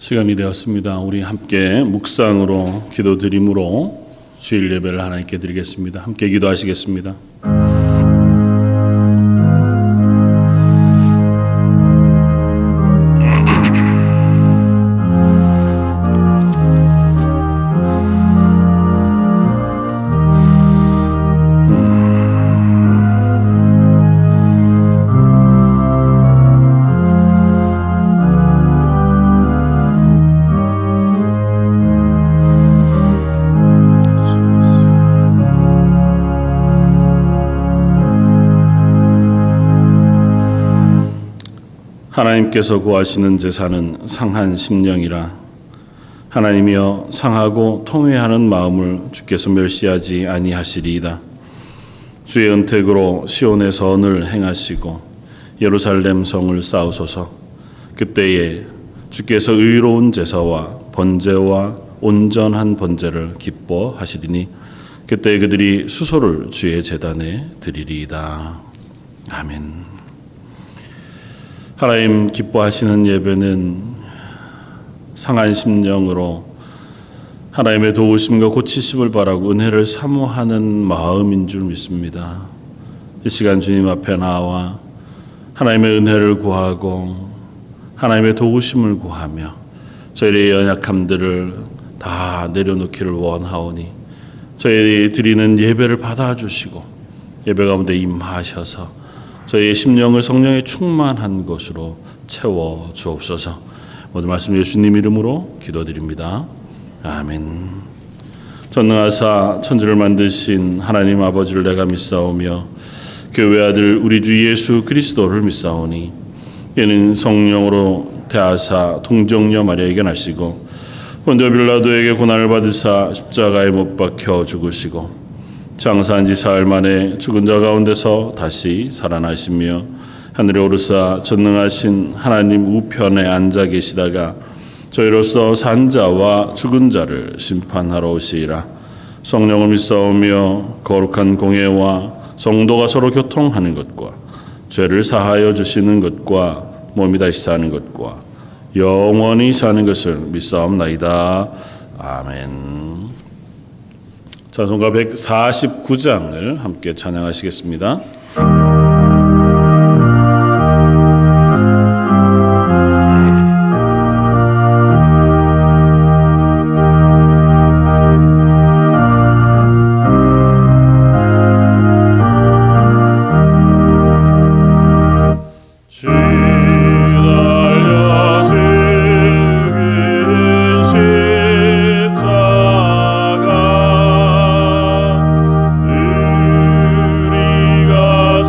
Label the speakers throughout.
Speaker 1: 시간이 되었습니다. 우리 함께 묵상으로 기도드림으로 주일 예배를 하나님께 드리겠습니다. 함께 기도하시겠습니다. 하나님께서 구하시는 제사는 상한 심령이라. 하나님이여, 상하고 통회하는 마음을 주께서 멸시하지 아니하시리이다. 주의 은택으로 시온의 선을 행하시고 예루살렘 성을 쌓으소서. 그때에 주께서 의로운 제사와 번제와 온전한 번제를 기뻐하시리니 그때 그들이 수소를 주의 제단에 드리리이다. 아멘. 하나님 기뻐하시는 예배는 상한 심령으로 하나님의 도우심과 고치심을 바라고 은혜를 사모하는 마음인 줄 믿습니다. 이 시간 주님 앞에 나와 하나님의 은혜를 구하고 하나님의 도우심을 구하며 저희의 연약함들을 다 내려놓기를 원하오니 저희 드리는 예배를 받아주시고 예배 가운데 임하셔서 저희의 심령을 성령의 충만한 것으로 채워 주옵소서. 모든 말씀 예수님 이름으로 기도드립니다. 아멘. 전능하사 천지를 만드신 하나님 아버지를 내가 믿사오며 그 외아들 우리 주 예수 그리스도를 믿사오니 이는 성령으로 태하사 동정녀 마리아에게 나시고 본디오 빌라도에게 고난을 받으사 십자가에 못 박혀 죽으시고 장사한 지 사흘 만에 죽은 자 가운데서 다시 살아나시며 하늘에 오르사 전능하신 하나님 우편에 앉아 계시다가 저희로서 산 자와 죽은 자를 심판하러 오시리라. 성령을 믿사오며 거룩한 공예와 성도가 서로 교통하는 것과 죄를 사하여 주시는 것과 몸이 다시 사는 것과 영원히 사는 것을 믿사옵나이다. 아멘. 찬송가 149장을 함께 찬양하시겠습니다.
Speaker 2: 우리가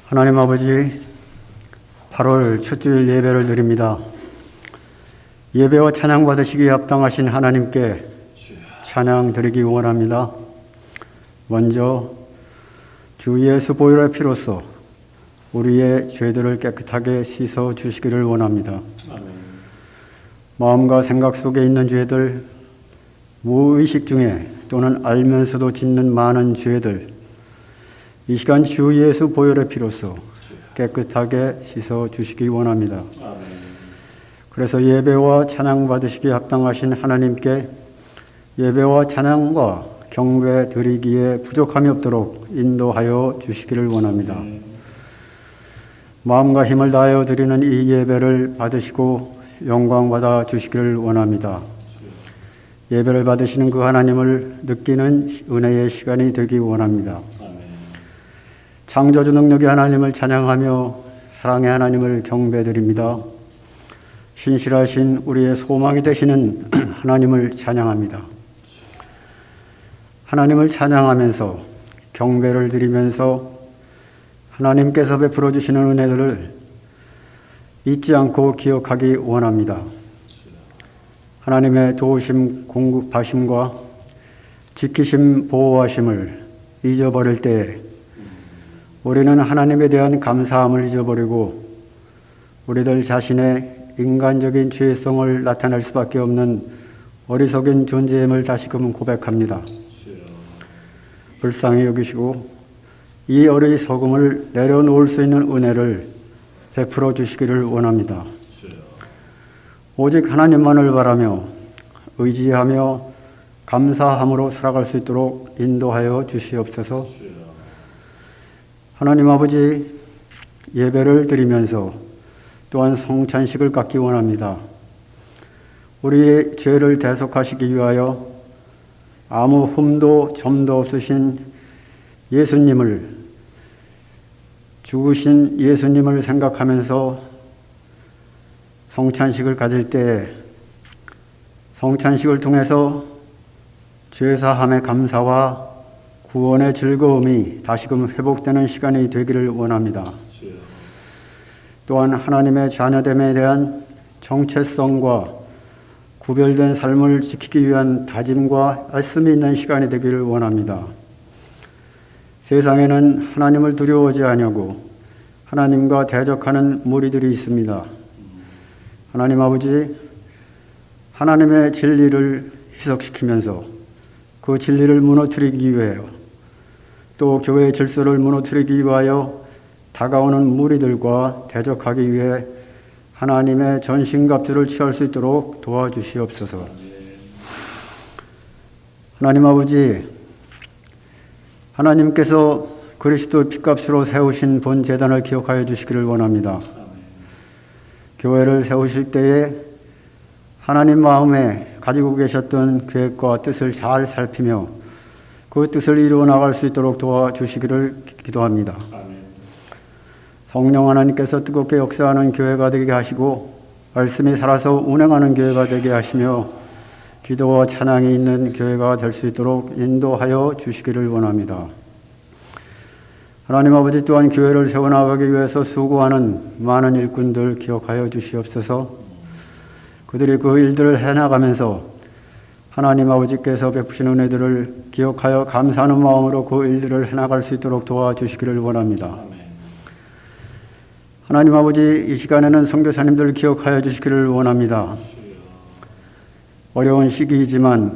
Speaker 2: 하나님 아버지, 8월 첫 주일 예배를 드립니다. 예배와 찬양 받으시기에 합당하신 하나님께 찬양 드리기 원합니다. 먼저 주 예수 보혈의 피로써 우리의 죄들을 깨끗하게 씻어 주시기를 원합니다. 마음과 생각 속에 있는 죄들, 무의식 중에 또는 알면서도 짓는 많은 죄들, 이 시간 주 예수 보혈의 피로써 깨끗하게 씻어 주시기 원합니다. 그래서 예배와 찬양 받으시기에 합당하신 하나님께 예배와 찬양과 경배 드리기에 부족함이 없도록 인도하여 주시기를 원합니다. 마음과 힘을 다하여 드리는 이 예배를 받으시고 영광 받아 주시기를 원합니다. 예배를 받으시는 그 하나님을 느끼는 은혜의 시간이 되기 원합니다. 창조주 능력의 하나님을 찬양하며 사랑의 하나님을 경배드립니다. 신실하신 우리의 소망이 되시는 하나님을 찬양합니다. 하나님을 찬양하면서 경배를 드리면서 하나님께서 베풀어 주시는 은혜들을 잊지 않고 기억하기 원합니다. 하나님의 도우심, 공급하심과 지키심, 보호하심을 잊어버릴 때 우리는 하나님에 대한 감사함을 잊어버리고 우리들 자신의 인간적인 죄성을 나타낼 수밖에 없는 어리석은 존재임을 다시금 고백합니다. 불쌍히 여기시고 이 어리석음을 내려놓을 수 있는 은혜를 베풀어 주시기를 원합니다. 오직 하나님만을 바라며 의지하며 감사함으로 살아갈 수 있도록 인도하여 주시옵소서. 하나님 아버지, 예배를 드리면서 또한 성찬식을 갖기 원합니다. 우리의 죄를 대속하시기 위하여 아무 흠도 점도 없으신 예수님을, 죽으신 예수님을 생각하면서 성찬식을 가질 때 성찬식을 통해서 죄사함의 감사와 구원의 즐거움이 다시금 회복되는 시간이 되기를 원합니다. 또한 하나님의 자녀됨에 대한 정체성과 구별된 삶을 지키기 위한 다짐과 말씀이 있는 시간이 되기를 원합니다. 세상에는 하나님을 두려워하지 아니하고 하나님과 대적하는 무리들이 있습니다. 하나님 아버지, 하나님의 진리를 희석시키면서 그 진리를 무너뜨리기 위하여 또 교회의 질서를 무너뜨리기 위하여 다가오는 무리들과 대적하기 위해 하나님의 전신갑주를 취할 수 있도록 도와주시옵소서. 하나님 아버지, 하나님께서 그리스도의 핏값으로 세우신 본 제단을 기억하여 주시기를 원합니다. 교회를 세우실 때에 하나님 마음에 가지고 계셨던 계획과 뜻을 잘 살피며 그 뜻을 이루어 나갈 수 있도록 도와주시기를 기도합니다. 성령 하나님께서 뜨겁게 역사하는 교회가 되게 하시고 말씀이 살아서 운행하는 교회가 되게 하시며 기도와 찬양이 있는 교회가 될 수 있도록 인도하여 주시기를 원합니다. 하나님 아버지, 또한 교회를 세워나가기 위해서 수고하는 많은 일꾼들 기억하여 주시옵소서. 그들이 그 일들을 해나가면서 하나님 아버지께서 베푸신 은혜들을 기억하여 감사하는 마음으로 그 일들을 해나갈 수 있도록 도와주시기를 원합니다. 하나님 아버지, 이 시간에는 선교사님들을 기억하여 주시기를 원합니다. 어려운 시기이지만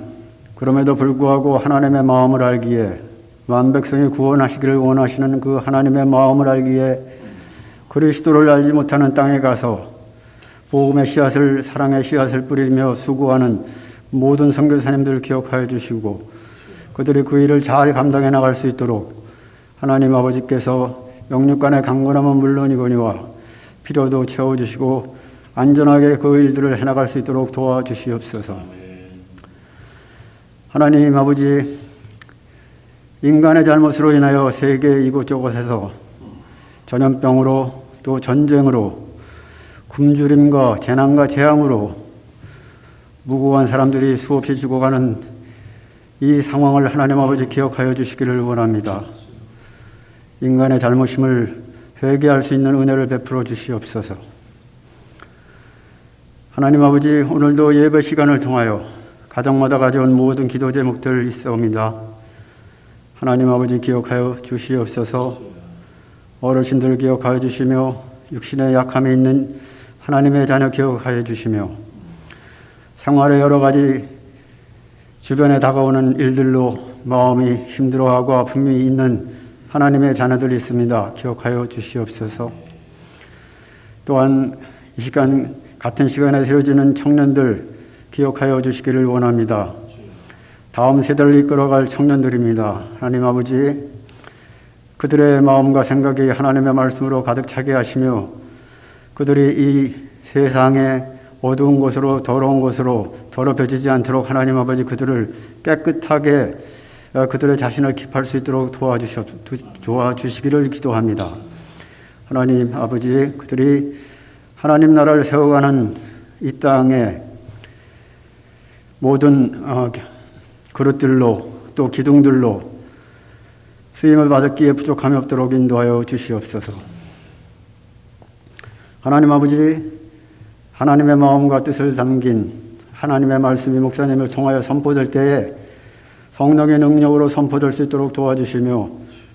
Speaker 2: 그럼에도 불구하고 하나님의 마음을 알기에, 만백성이 구원하시기를 원하시는 그 하나님의 마음을 알기에 그리스도를 알지 못하는 땅에 가서 복음의 씨앗을, 사랑의 씨앗을 뿌리며 수고하는 모든 선교사님들을 기억하여 주시고 그들이 그 일을 잘 감당해 나갈 수 있도록 하나님 아버지께서 영육간의 강건함은 물론이거니와 필요도 채워주시고 안전하게 그 일들을 해나갈 수 있도록 도와주시옵소서. 하나님 아버지, 인간의 잘못으로 인하여 세계 이곳저곳에서 전염병으로 또 전쟁으로 굶주림과 재난과 재앙으로 무고한 사람들이 수없이 죽어가는 이 상황을 하나님 아버지 기억하여 주시기를 원합니다. 인간의 잘못임을 회개할 수 있는 은혜를 베풀어 주시옵소서. 하나님 아버지, 오늘도 예배 시간을 통하여 가정마다 가져온 모든 기도 제목들 있사옵니다. 하나님 아버지 기억하여 주시옵소서. 어르신들 기억하여 주시며 육신의 약함에 있는 하나님의 자녀 기억하여 주시며 생활의 여러 가지 주변에 다가오는 일들로 마음이 힘들어하고 아픔이 있는 하나님의 자녀들이 있습니다. 기억하여 주시옵소서. 또한 이 시간 같은 시간에 드려지는 청년들 기억하여 주시기를 원합니다. 다음 세대를 이끌어갈 청년들입니다. 하나님 아버지, 그들의 마음과 생각이 하나님의 말씀으로 가득 차게 하시며 그들이 이 세상의 어두운 곳으로 더러운 곳으로 더럽혀지지 않도록 하나님 아버지 그들을 깨끗하게 그들의 자신을 킵할 수 있도록 도와주시기를 기도합니다. 하나님 아버지, 그들이 하나님 나라를 세워가는 이 땅에 모든 그릇들로 또 기둥들로 쓰임을 받을 기에 부족함이 없도록 인도하여 주시옵소서. 하나님 아버지, 하나님의 마음과 뜻을 담긴 하나님의 말씀이 목사님을 통하여 선포될 때에 성령의 능력으로 선포될 수 있도록 도와주시며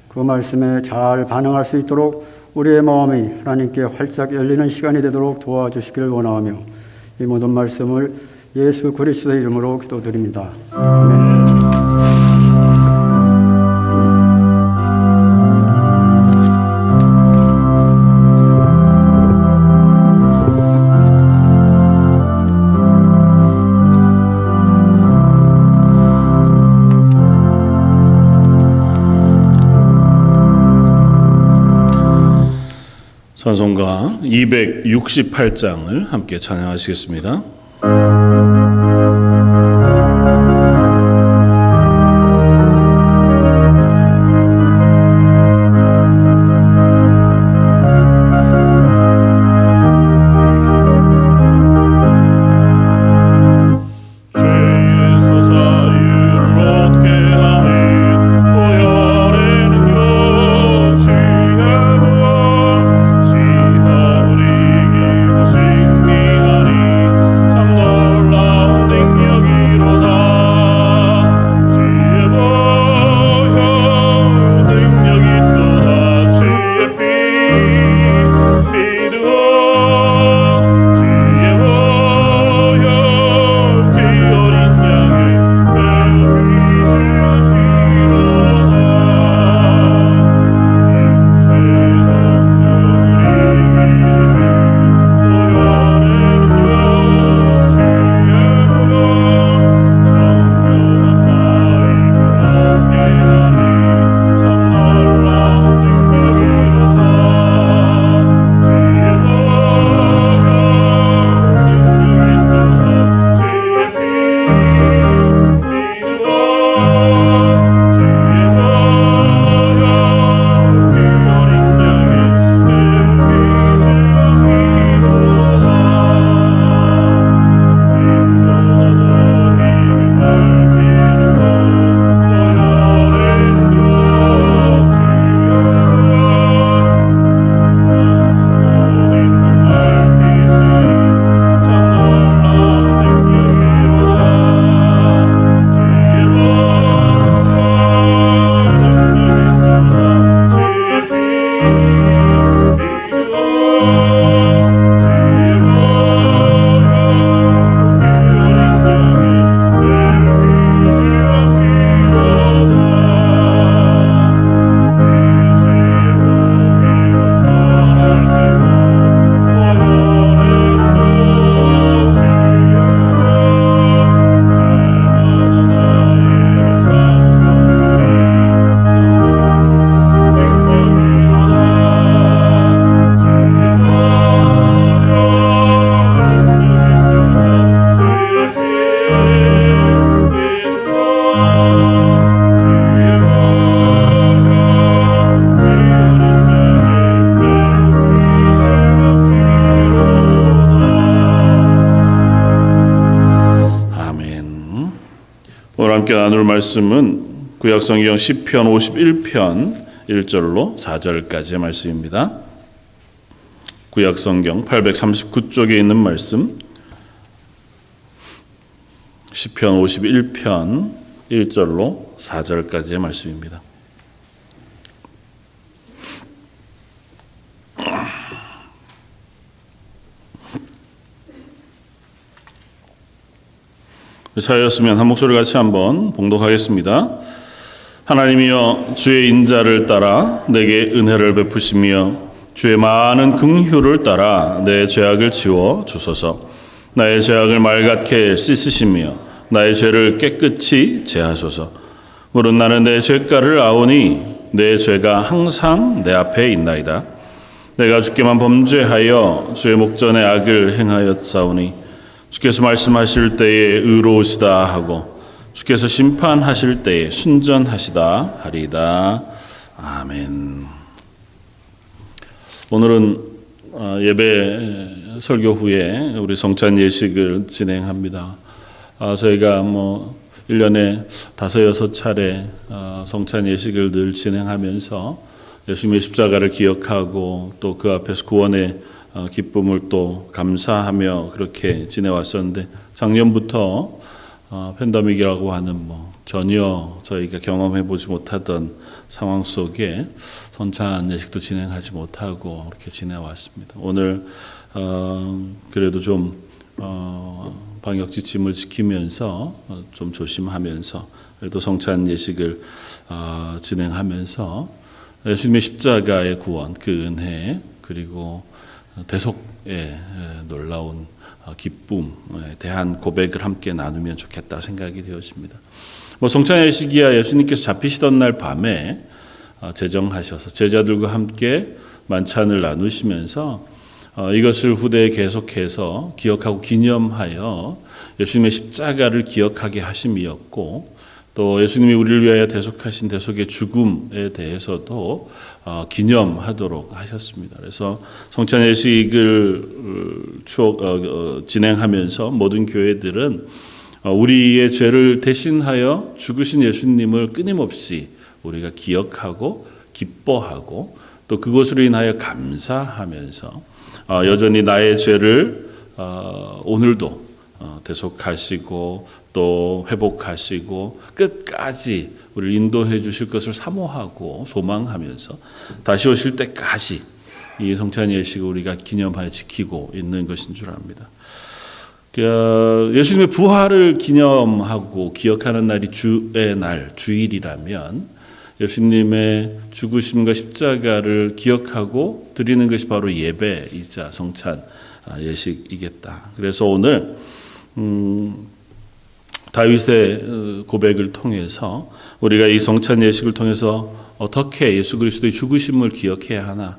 Speaker 2: 그 말씀에 잘 반응할 수 있도록 우리의 마음이 하나님께 활짝 열리는 시간이 되도록 도와주시기를 원하며 이 모든 말씀을 예수 그리스도의 이름으로 기도드립니다. 아멘.
Speaker 1: 찬송가 268장을 함께 찬양하시겠습니다. 함께 나눌 말씀은 구약성경 시편 51편 1절로 4절까지의 말씀입니다. 구약성경 839쪽에 있는 말씀, 시편 51편 1절로 4절까지의 말씀입니다. 차였으면 한 목소리 같이 한번 봉독하겠습니다. 하나님이여, 주의 인자를 따라 내게 은혜를 베푸시며 주의 많은 긍휼을 따라 내 죄악을 지워 주소서. 나의 죄악을 말갛게 씻으시며 나의 죄를 깨끗이 제하소서. 물은 나는 내 죄가를 아오니 내 죄가 항상 내 앞에 있나이다. 내가 주께만 범죄하여 주의 목전에 악을 행하였사오니 주께서 말씀하실 때에 의로우시다 하고 주께서 심판하실 때에 순전하시다 하리이다. 아멘. 오늘은 예배 설교 후에 우리 성찬 예식을 진행합니다. 저희가 1년에 5-6차례 성찬 예식을 늘 진행하면서 예수님의 십자가를 기억하고 또 그 앞에서 구원의 기쁨을 또 감사하며 그렇게 지내왔었는데, 작년부터 팬데믹이라고 하는 전혀 저희가 경험해보지 못하던 상황 속에 성찬 예식도 진행하지 못하고 이렇게 지내왔습니다. 오늘 그래도 좀 방역 지침을 지키면서 좀 조심하면서 그래도 성찬 예식을 진행하면서 예수님의 십자가의 구원, 그 은혜, 그리고 대속의 놀라운 기쁨에 대한 고백을 함께 나누면 좋겠다 생각이 되었습니다. 성찬 예식이야 예수님께서 잡히시던 날 밤에 제정하셔서 제자들과 함께 만찬을 나누시면서 이것을 후대에 계속해서 기억하고 기념하여 예수님의 십자가를 기억하게 하심이었고, 또 예수님이 우리를 위하여 대속하신 대속의 죽음에 대해서도 기념하도록 하셨습니다. 그래서 성찬 예식을 진행하면서 모든 교회들은 우리의 죄를 대신하여 죽으신 예수님을 끊임없이 우리가 기억하고 기뻐하고 또 그것으로 인하여 감사하면서 여전히 나의 죄를 오늘도 대속하시고 또 회복하시고 끝까지 우리를 인도해 주실 것을 사모하고 소망하면서 다시 오실 때까지 이 성찬 예식을 우리가 기념하여 지키고 있는 것인 줄 압니다. 예수님의 부활을 기념하고 기억하는 날이 주의 날, 주일이라면 예수님의 죽으심과 십자가를 기억하고 드리는 것이 바로 예배이자 성찬 예식이겠다. 그래서 오늘 다윗의 고백을 통해서 우리가 이 성찬 예식을 통해서 어떻게 예수 그리스도의 죽으심을 기억해야 하나,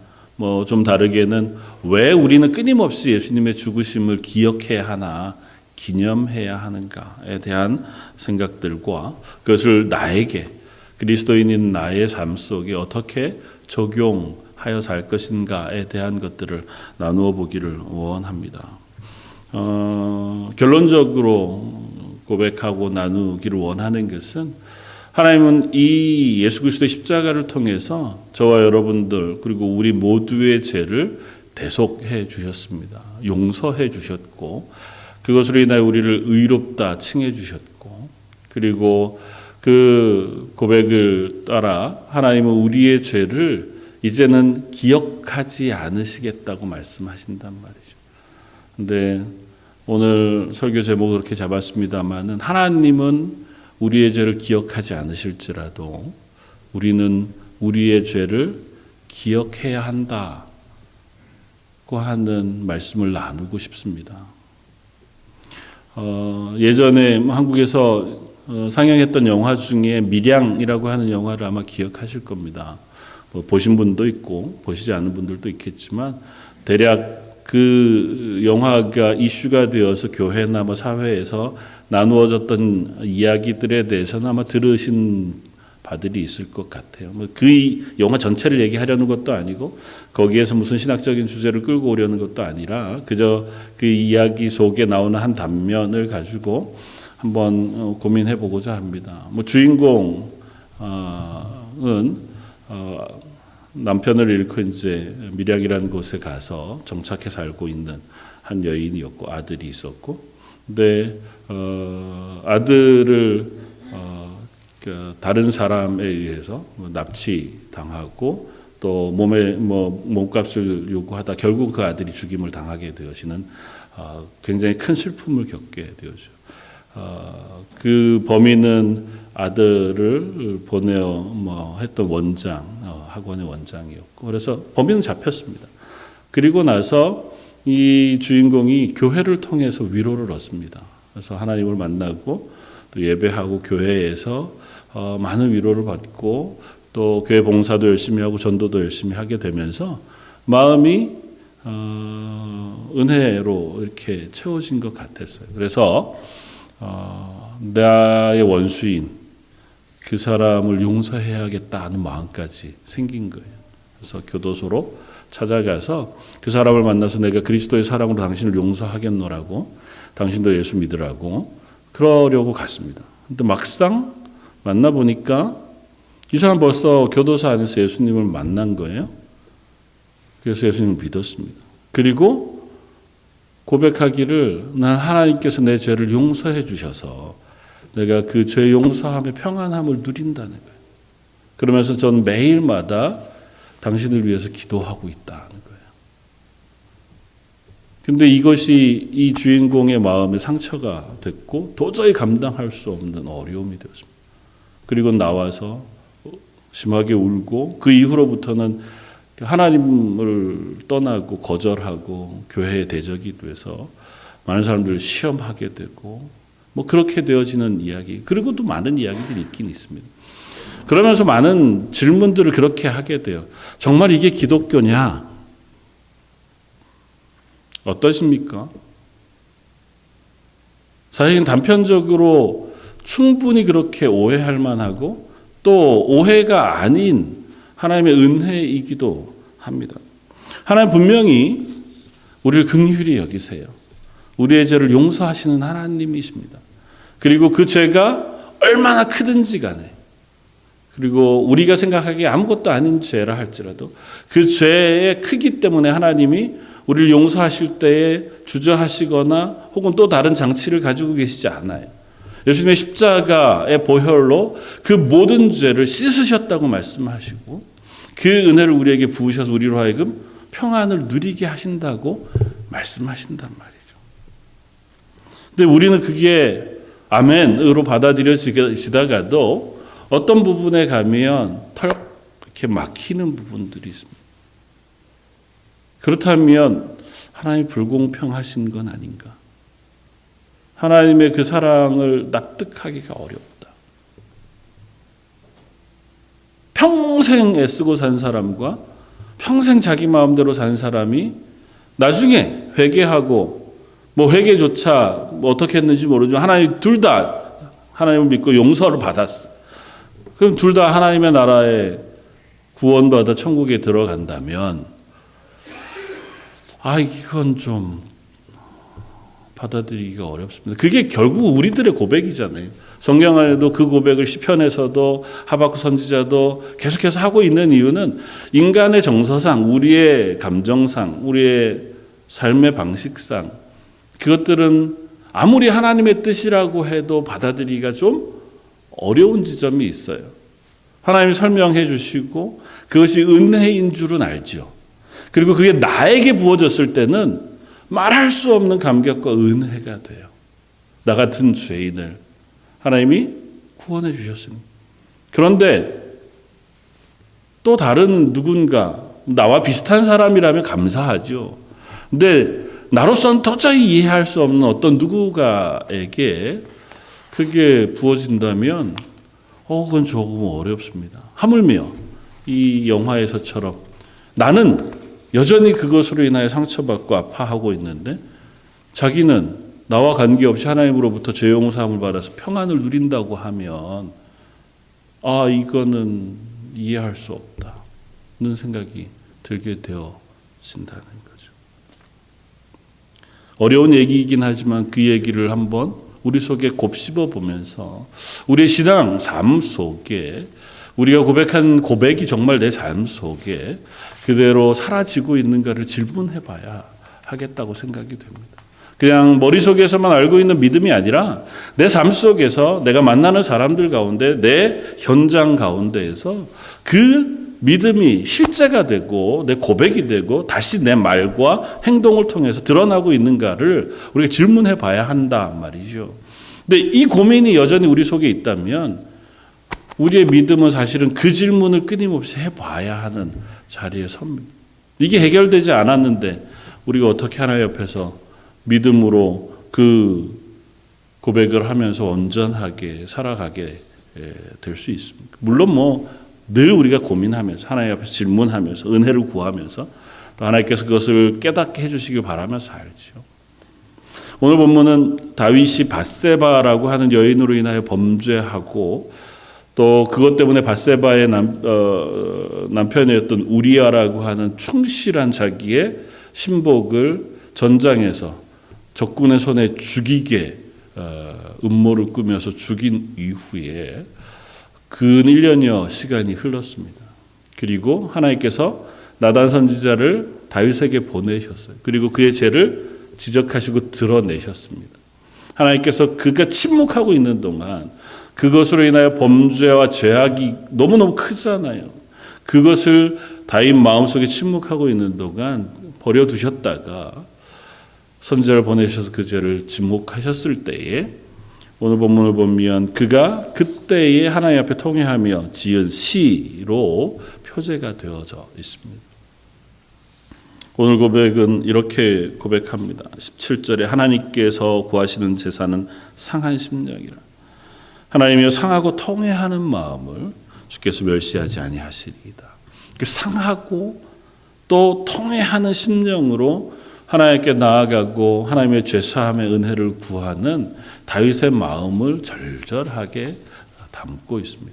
Speaker 1: 좀 다르게는 왜 우리는 끊임없이 예수님의 죽으심을 기억해야 하나, 기념해야 하는가에 대한 생각들과 그것을 나에게, 그리스도인인 나의 삶 속에 어떻게 적용하여 살 것인가에 대한 것들을 나누어 보기를 원합니다. 결론적으로 고백하고 나누기를 원하는 것은, 하나님은 이 예수 그리스도의 십자가를 통해서 저와 여러분들 그리고 우리 모두의 죄를 대속해 주셨습니다. 용서해 주셨고 그것으로 인하여 우리를 의롭다 칭해 주셨고, 그리고 그 고백을 따라 하나님은 우리의 죄를 이제는 기억하지 않으시겠다고 말씀하신단 말이죠. 근데 오늘 설교 제목을 그렇게 잡았습니다만은, 하나님은 우리의 죄를 기억하지 않으실지라도 우리는 우리의 죄를 기억해야 한다고 하는 말씀을 나누고 싶습니다. 예전에 한국에서 상영했던 영화 중에 밀양이라고 하는 영화를 아마 기억하실 겁니다. 보신 분도 있고 보시지 않은 분들도 있겠지만, 대략 그 영화가 이슈가 되어서 교회나 사회에서 나누어졌던 이야기들에 대해서는 아마 들으신 바들이 있을 것 같아요. 그 영화 전체를 얘기하려는 것도 아니고 거기에서 무슨 신학적인 주제를 끌고 오려는 것도 아니라 그저 그 이야기 속에 나오는 한 단면을 가지고 한번 고민해 보고자 합니다. 주인공은 남편을 잃고 이제 밀약이라는 곳에 가서 정착해 살고 있는 한 여인이었고 아들이 있었고, 근데 아들을 다른 사람에 의해서 납치 당하고 또 몸값을 요구하다 결국 그 아들이 죽임을 당하게 되어지는 굉장히 큰 슬픔을 겪게 되어죠. 그 범인은 아들을 보내어 했던 원장, 학원의 원장이었고, 그래서 범인은 잡혔습니다. 그리고 나서 이 주인공이 교회를 통해서 위로를 얻습니다. 그래서 하나님을 만나고 또 예배하고 교회에서 많은 위로를 받고 또 교회 봉사도 열심히 하고 전도도 열심히 하게 되면서 마음이 은혜로 이렇게 채워진 것 같았어요. 그래서 나의 원수인 그 사람을 용서해야겠다는 마음까지 생긴 거예요. 그래서 교도소로 찾아가서 그 사람을 만나서 내가 그리스도의 사랑으로 당신을 용서하겠노라고, 당신도 예수 믿으라고 그러려고 갔습니다. 근데 막상 만나보니까 이 사람 벌써 교도소 안에서 예수님을 만난 거예요. 그래서 예수님을 믿었습니다. 그리고 고백하기를 난 하나님께서 내 죄를 용서해 주셔서 내가 그 죄 용서함의 평안함을 누린다는 거예요. 그러면서 전 매일마다 당신을 위해서 기도하고 있다는 거예요. 근데 이것이 이 주인공의 마음에 상처가 됐고 도저히 감당할 수 없는 어려움이 되었습니다. 그리고 나와서 심하게 울고 그 이후로부터는 하나님을 떠나고 거절하고 교회에 대적이 돼서 많은 사람들을 시험하게 되고 그렇게 되어지는 이야기, 그리고 또 많은 이야기들이 있긴 있습니다. 그러면서 많은 질문들을 그렇게 하게 돼요. 정말 이게 기독교냐? 어떠십니까? 사실 단편적으로 충분히 그렇게 오해할 만하고 또 오해가 아닌 하나님의 은혜이기도 합니다. 하나님 분명히 우리를 긍휼히 여기세요. 우리의 죄를 용서하시는 하나님이십니다. 그리고 그 죄가 얼마나 크든지 간에, 그리고 우리가 생각하기에 아무것도 아닌 죄라 할지라도 그 죄의 크기 때문에 하나님이 우리를 용서하실 때에 주저하시거나 혹은 또 다른 장치를 가지고 계시지 않아요. 예수님의 십자가의 보혈로 그 모든 죄를 씻으셨다고 말씀하시고 그 은혜를 우리에게 부으셔서 우리로 하여금 평안을 누리게 하신다고 말씀하신단 말이죠. 근데 우리는 그게 아멘으로 받아들여지다가도 어떤 부분에 가면 털 이렇게 막히는 부분들이 있습니다. 그렇다면 하나님이 불공평하신 건 아닌가? 하나님의 그 사랑을 납득하기가 어렵다. 평생 애쓰고 산 사람과 평생 자기 마음대로 산 사람이 나중에 회개하고 회개조차 어떻게 했는지 모르지만 하나님 둘 다 하나님을 믿고 용서를 받았어. 그럼 둘 다 하나님의 나라에 구원받아 천국에 들어간다면 이건 좀 받아들이기가 어렵습니다. 그게 결국 우리들의 고백이잖아요. 성경 안에도 그 고백을 시편에서도 하박국 선지자도 계속해서 하고 있는 이유는 인간의 정서상, 우리의 감정상, 우리의 삶의 방식상 그것들은 아무리 하나님의 뜻이라고 해도 받아들이기가 좀 어려운 지점이 있어요. 하나님이 설명해 주시고 그것이 은혜인 줄은 알죠. 그리고 그게 나에게 부어졌을 때는 말할 수 없는 감격과 은혜가 돼요. 나 같은 죄인을 하나님이 구원해 주셨으니. 그런데 또 다른 누군가, 나와 비슷한 사람이라면 감사하죠. 근데 나로서는 도저히 이해할 수 없는 어떤 누군가에게 그게 부어진다면 그건 조금 어렵습니다. 하물며 이 영화에서처럼 나는 여전히 그것으로 인하여 상처받고 아파하고 있는데 자기는 나와 관계없이 하나님으로부터 죄 용서함을 받아서 평안을 누린다고 하면 이거는 이해할 수 없다는 생각이 들게 되어진다는 거죠. 어려운 얘기이긴 하지만 그 얘기를 한번 우리 속에 곱씹어 보면서 우리의 신앙 삶 속에 우리가 고백한 고백이 정말 내 삶 속에 그대로 사라지고 있는가를 질문해 봐야 하겠다고 생각이 됩니다. 그냥 머릿속에서만 알고 있는 믿음이 아니라 내 삶 속에서 내가 만나는 사람들 가운데 내 현장 가운데에서 그 믿음이 실제가 되고 내 고백이 되고 다시 내 말과 행동을 통해서 드러나고 있는가를 우리가 질문해 봐야 한다 말이죠. 근데 이 고민이 여전히 우리 속에 있다면 우리의 믿음은 사실은 그 질문을 끊임없이 해봐야 하는 자리에 섭니다. 이게 해결되지 않았는데 우리가 어떻게 하나님 옆에서 믿음으로 그 고백을 하면서 온전하게 살아가게 될 수 있습니까? 물론 늘 우리가 고민하면서 하나님 앞에서 질문하면서 은혜를 구하면서 또 하나님께서 그것을 깨닫게 해주시길 바라면서 살죠. 오늘 본문은 다윗이 밧세바라고 하는 여인으로 인하여 범죄하고 또 그것 때문에 밧세바의 남편이었던 우리아라고 하는 충실한 자기의 신복을 전장에서 적군의 손에 죽이게 음모를 꾸며서 죽인 이후에 근 1년여 시간이 흘렀습니다. 그리고 하나님께서 나단 선지자를 다윗에게 보내셨어요. 그리고 그의 죄를 지적하시고 드러내셨습니다. 하나님께서 그가 침묵하고 있는 동안 그것으로 인하여 범죄와 죄악이 너무너무 크잖아요. 그것을 다윗 마음속에 침묵하고 있는 동안 버려두셨다가 선지자를 보내셔서 그 죄를 지목하셨을 때에 오늘 본문을 보면 그가 그때에 하나님 앞에 통회하며 지은 시로 표제가 되어져 있습니다. 오늘 고백은 이렇게 고백합니다. 17절에 하나님께서 구하시는 제사는 상한 심령이라. 하나님이여 상하고 통회하는 마음을 주께서 멸시하지 아니하시리이다. 상하고 또 통회하는 심령으로 하나님께 나아가고 하나님의 죄사함의 은혜를 구하는 다윗의 마음을 절절하게 담고 있습니다.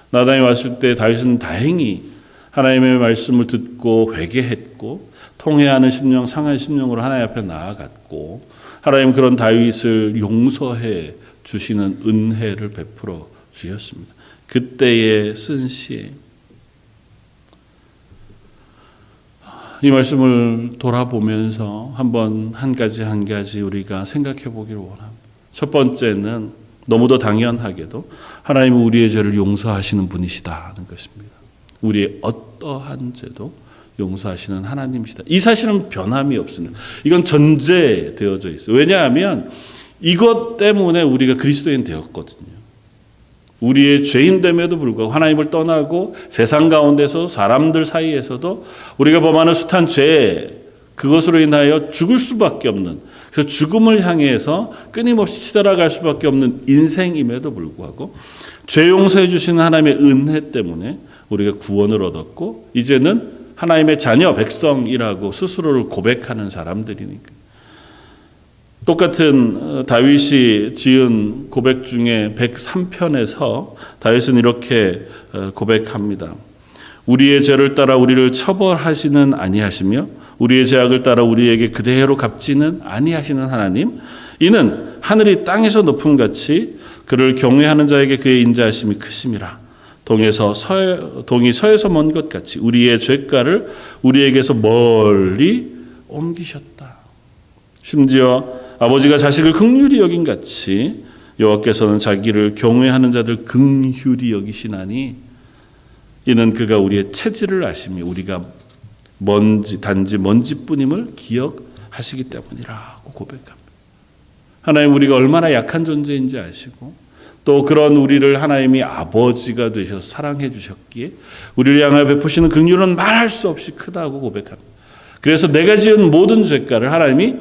Speaker 1: 나단이 왔을 때 다윗은 다행히 하나님의 말씀을 듣고 회개했고 통회하는 심령, 상한 심령으로 하나님 앞에 나아갔고 하나님 그런 다윗을 용서해 주시는 은혜를 베풀어 주셨습니다. 그때에 쓴 시에 이 말씀을 돌아보면서 한번 한 가지 우리가 생각해 보기를 원합니다. 첫 번째는 너무도 당연하게도 하나님은 우리의 죄를 용서하시는 분이시다는 것입니다. 우리의 어떠한 죄도 용서하시는 하나님이시다. 이 사실은 변함이 없습니다. 이건 전제되어져 있어요. 왜냐하면 이것 때문에 우리가 그리스도인 되었거든요. 우리의 죄인됨에도 불구하고 하나님을 떠나고 세상 가운데서 사람들 사이에서도 우리가 범하는 숱한 죄 그것으로 인하여 죽을 수밖에 없는 그래서 죽음을 향해서 끊임없이 치달아갈 수밖에 없는 인생임에도 불구하고 죄 용서해 주시는 하나님의 은혜 때문에 우리가 구원을 얻었고 이제는 하나님의 자녀 백성이라고 스스로를 고백하는 사람들이니까. 똑같은 다윗이 지은 고백 중에 103편에서 다윗은 이렇게 고백합니다. 우리의 죄를 따라 우리를 처벌하시는 아니하시며 우리의 죄악을 따라 우리에게 그대로 갚지는 아니하시는 하나님, 이는 하늘이 땅에서 높음같이 그를 경외하는 자에게 그의 인자하심이 크심이라. 동이 서에서 먼 것 같이 우리의 죄가를 우리에게서 멀리 옮기셨다. 심지어 아버지가 자식을 긍휼히 여긴 같이 여호와께서는 자기를 경외하는 자들 긍휼히 여기시나니 이는 그가 우리의 체질을 아시며 우리가 단지 먼지뿐임을 기억하시기 때문이라고 고백합니다. 하나님 우리가 얼마나 약한 존재인지 아시고 또 그런 우리를 하나님이 아버지가 되셔서 사랑해 주셨기에 우리를 향하여 베푸시는 긍휼은 말할 수 없이 크다고 고백합니다. 그래서 내가 지은 모든 죄가를 하나님이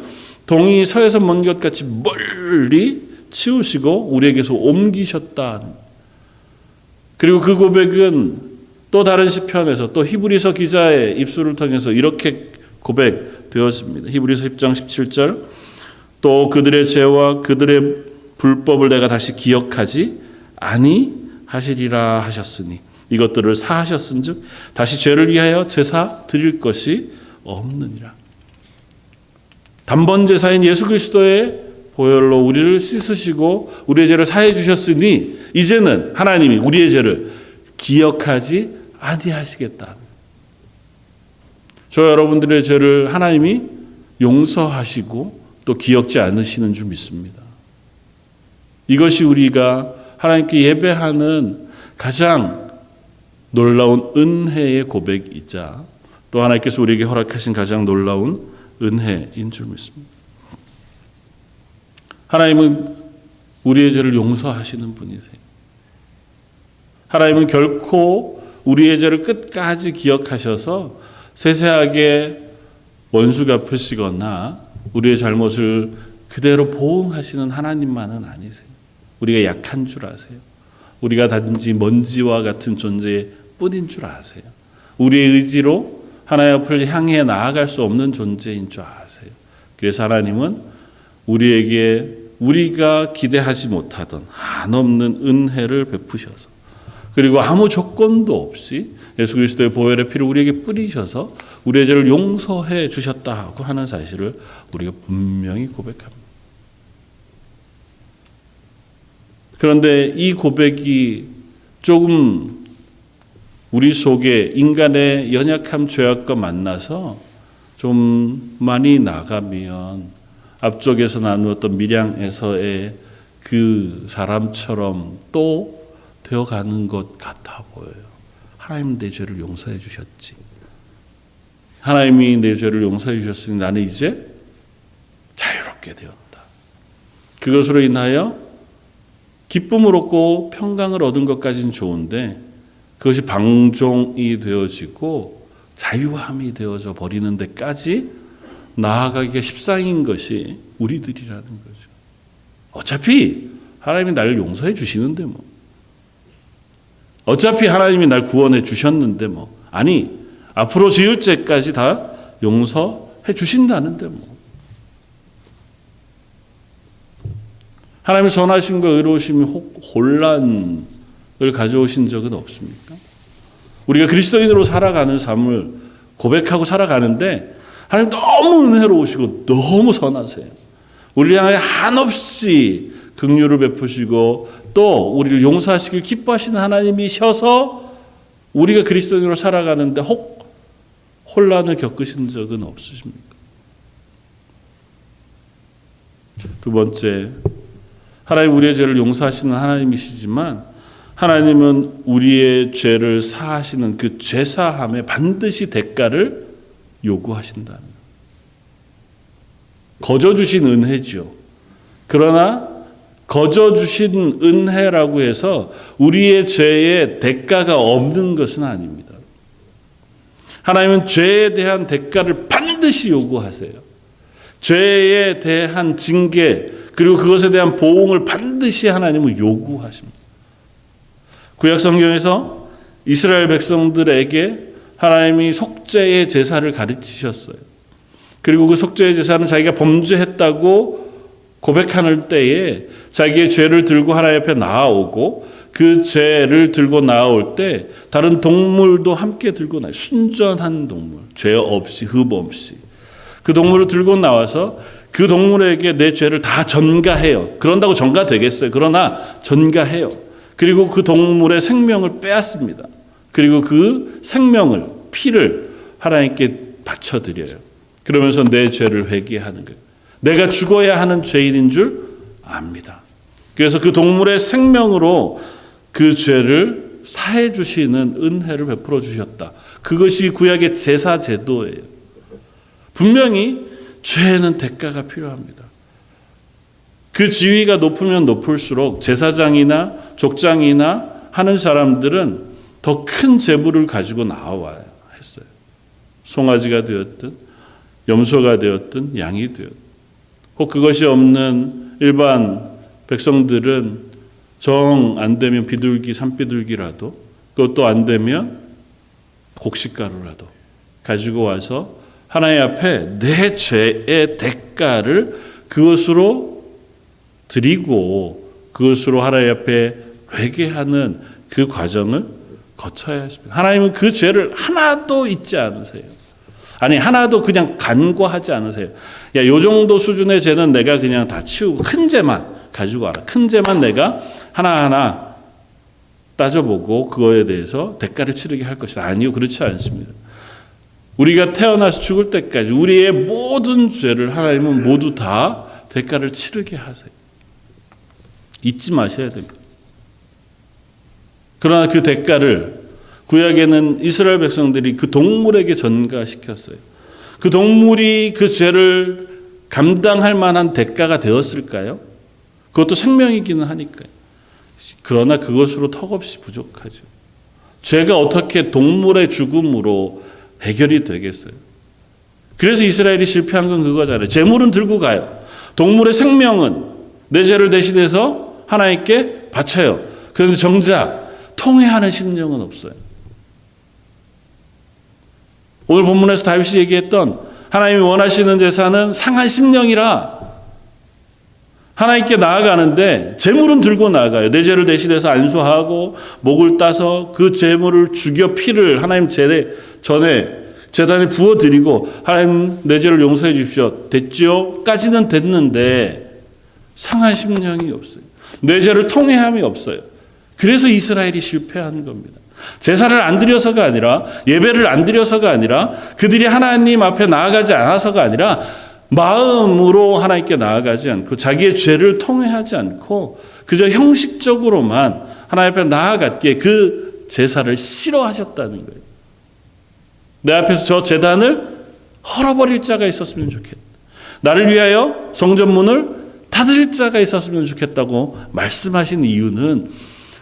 Speaker 1: 동이 서에서 먼 것 같이 멀리 치우시고 우리에게서 옮기셨다. 그리고 그 고백은 또 다른 시편에서 또 히브리서 기자의 입술을 통해서 이렇게 고백되었습니다. 히브리서 10장 17절 또 그들의 죄와 그들의 불법을 내가 다시 기억하지 아니하시리라 하셨으니 이것들을 사하셨은즉 다시 죄를 위하여 제사 드릴 것이 없느니라. 단번 제사인 예수 그리스도의 보혈로 우리를 씻으시고 우리의 죄를 사해 주셨으니 이제는 하나님이 우리의 죄를 기억하지 아니하시겠다. 저 여러분들의 죄를 하나님이 용서하시고 또 기억지 않으시는 줄 믿습니다. 이것이 우리가 하나님께 예배하는 가장 놀라운 은혜의 고백이자 또 하나님께서 우리에게 허락하신 가장 놀라운 은혜인 줄 믿습니다. 하나님은 우리의 죄를 용서하시는 분이세요. 하나님은 결코 우리의 죄를 끝까지 기억하셔서 세세하게 원수 갚으시거나 우리의 잘못을 그대로 보응하시는 하나님만은 아니세요. 우리가 약한 줄 아세요. 우리가 단지 먼지와 같은 존재 뿐인 줄 아세요. 우리의 의지로 하나님 앞을 향해 나아갈 수 없는 존재인 줄 아세요. 그래서 하나님은 우리에게 우리가 기대하지 못하던 한없는 은혜를 베푸셔서 그리고 아무 조건도 없이 예수 그리스도의 보혈의 피를 우리에게 뿌리셔서 우리의 죄를 용서해 주셨다고 하는 사실을 우리가 분명히 고백합니다. 그런데 이 고백이 조금 우리 속에 인간의 연약함, 죄악과 만나서 좀 많이 나가면 앞쪽에서 나누었던 밀양에서의 그 사람처럼 또 되어가는 것 같아 보여요. 하나님 내 죄를 용서해 주셨지. 하나님이 내 죄를 용서해 주셨으니 나는 이제 자유롭게 되었다. 그것으로 인하여 기쁨을 얻고 평강을 얻은 것까지는 좋은데 그것이 방종이 되어지고 자유함이 되어져 버리는 데까지 나아가기가 십상인 것이 우리들이라는 거죠. 어차피 하나님이 나를 용서해 주시는데 뭐. 어차피 하나님이 날 구원해 주셨는데 뭐. 아니 앞으로 지을 죄까지 다 용서해 주신다는데 뭐. 하나님의 선하심과 의로우심이 혼란을 가져오신 적은 없습니까? 우리가 그리스도인으로 살아가는 삶을 고백하고 살아가는데 하나님 너무 은혜로우시고 너무 선하세요. 우리를 향해 한없이 긍휼을 베푸시고 또 우리를 용서하시길 기뻐하시는 하나님이셔서 우리가 그리스도인으로 살아가는데 혼란을 겪으신 적은 없으십니까? 두 번째, 하나님 우리의 죄를 용서하시는 하나님이시지만 하나님은 우리의 죄를 사하시는 그 죄사함에 반드시 대가를 요구하신다는 거예요. 거저 주신 은혜죠. 그러나 거저 주신 은혜라고 해서 우리의 죄의 대가가 없는 것은 아닙니다. 하나님은 죄에 대한 대가를 반드시 요구하세요. 죄에 대한 징계 그리고 그것에 대한 보응을 반드시 하나님은 요구하십니다. 구약 성경에서 이스라엘 백성들에게 하나님이 속죄의 제사를 가르치셨어요. 그리고 그 속죄의 제사는 자기가 범죄했다고 고백하는 때에 자기의 죄를 들고 하나님 앞에 나아오고 그 죄를 들고 나아올 때 다른 동물도 함께 들고 나와요. 순전한 동물, 죄 없이 흠 없이 그 동물을 들고 나와서 그 동물에게 내 죄를 다 전가해요. 그런다고 전가되겠어요. 그러나 전가해요. 그리고 그 동물의 생명을 빼앗습니다. 그리고 그 생명을, 피를 하나님께 바쳐드려요. 그러면서 내 죄를 회개하는 거예요. 내가 죽어야 하는 죄인인 줄 압니다. 그래서 그 동물의 생명으로 그 죄를 사해 주시는 은혜를 베풀어 주셨다. 그것이 구약의 제사 제도예요. 분명히 죄에는 대가가 필요합니다. 그 지위가 높으면 높을수록 제사장이나 족장이나 하는 사람들은 더 큰 제물을 가지고 나와야 했어요. 송아지가 되었든 염소가 되었든 양이 되었든 혹 그것이 없는 일반 백성들은 정 안 되면 비둘기, 산비둘기라도 그것도 안 되면 곡식가루라도 가지고 와서 하나님 앞에 내 죄의 대가를 그것으로 드리고 그것으로 하나님 앞에 회개하는 그 과정을 거쳐야 했습니다. 하나님은 그 죄를 하나도 잊지 않으세요. 아니 하나도 그냥 간과하지 않으세요. 야, 요 정도 수준의 죄는 내가 그냥 다 치우고 큰 죄만 가지고 와라. 큰 죄만 내가 하나하나 따져보고 그거에 대해서 대가를 치르게 할 것이다. 아니요, 그렇지 않습니다. 우리가 태어나서 죽을 때까지 우리의 모든 죄를 하나님은 모두 다 대가를 치르게 하세요. 잊지 마셔야 됩니다. 그러나 그 대가를 구약에는 이스라엘 백성들이 그 동물에게 전가시켰어요. 그 동물이 그 죄를 감당할 만한 대가가 되었을까요? 그것도 생명이기는 하니까요. 그러나 그것으로 턱없이 부족하죠. 죄가 어떻게 동물의 죽음으로 해결이 되겠어요? 그래서 이스라엘이 실패한 건 그거잖아요. 제물은 들고 가요. 동물의 생명은 내 죄를 대신해서 하나님께 바쳐요. 그런데 정작 통회하는 심령은 없어요. 오늘 본문에서 다윗이 얘기했던 하나님이 원하시는 제사는 상한 심령이라 하나님께 나아가는데 제물은 들고 나아가요. 내 죄를 대신해서 안수하고 목을 따서 그 제물을 죽여 피를 하나님 전에 제단에 부어드리고 하나님 내 죄를 용서해 주십시오. 됐지요? 까지는 됐는데 상한 심령이 없어요. 내 죄를 통회함이 없어요. 그래서 이스라엘이 실패한 겁니다. 제사를 안 드려서가 아니라 예배를 안 드려서가 아니라 그들이 하나님 앞에 나아가지 않아서가 아니라 마음으로 하나님께 나아가지 않고 자기의 죄를 통회하지 않고 그저 형식적으로만 하나님 앞에 나아갔기에 그 제사를 싫어하셨다는 거예요. 내 앞에서 저 제단을 헐어버릴 자가 있었으면 좋겠다. 나를 위하여 성전문을 닫을 자가 있었으면 좋겠다고 말씀하신 이유는